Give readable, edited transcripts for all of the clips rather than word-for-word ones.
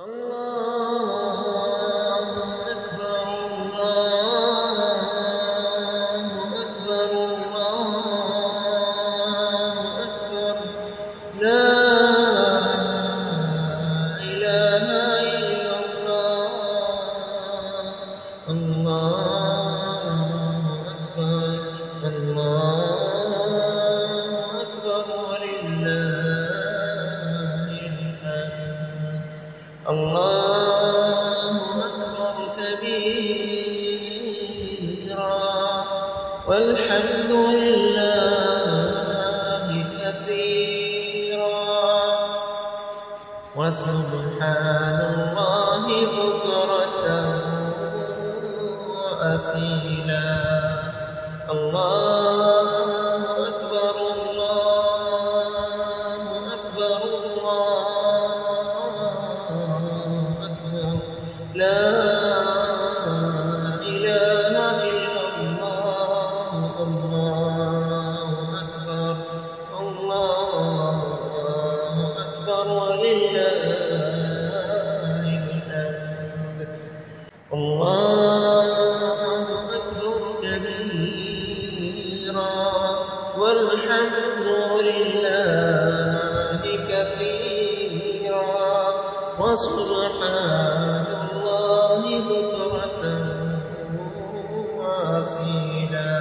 الله أكبر الله أكبر الله أكبر لا إله إلا الله الله أكبر الله أكبر ولله الحمد الله أكبر كبيرا والحمد لله كثيرا وسبحان الله بكرة وأصيلا الله أكبر الله أكبر الله أكبر لا إله إلا الله الله أكبر الله أكبر ولله الحمد الله أكبر كبيرا والحمد لله كثيرا وسبحان الله بكرة وأصيلا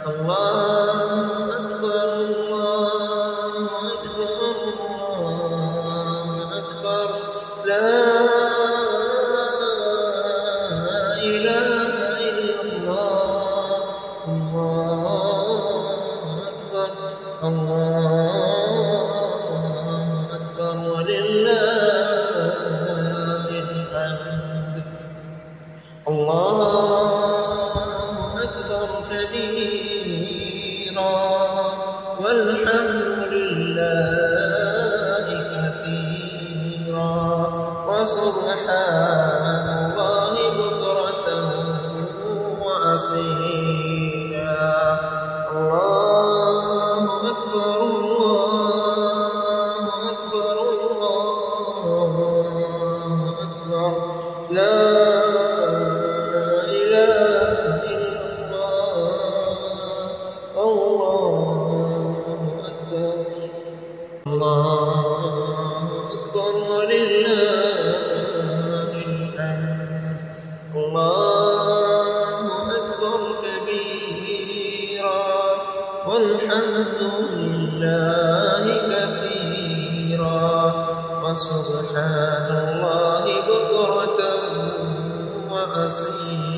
الله أكبر الله أكبر الله أكبر لا إله إلا الله الله أكبر الله أكبر ولله الحمد الله أكبر كبيرا والحمد لله كثيرا وسبحان الله بكرة وأصيلا الله أكبر الله أكبر الله أكبر لا إله إلا الله الله أكبر الله أكبر ولله الحمد الله أكبر كبيرا والحمد لله كثيرا وسبحان الله بكرة وأصيلا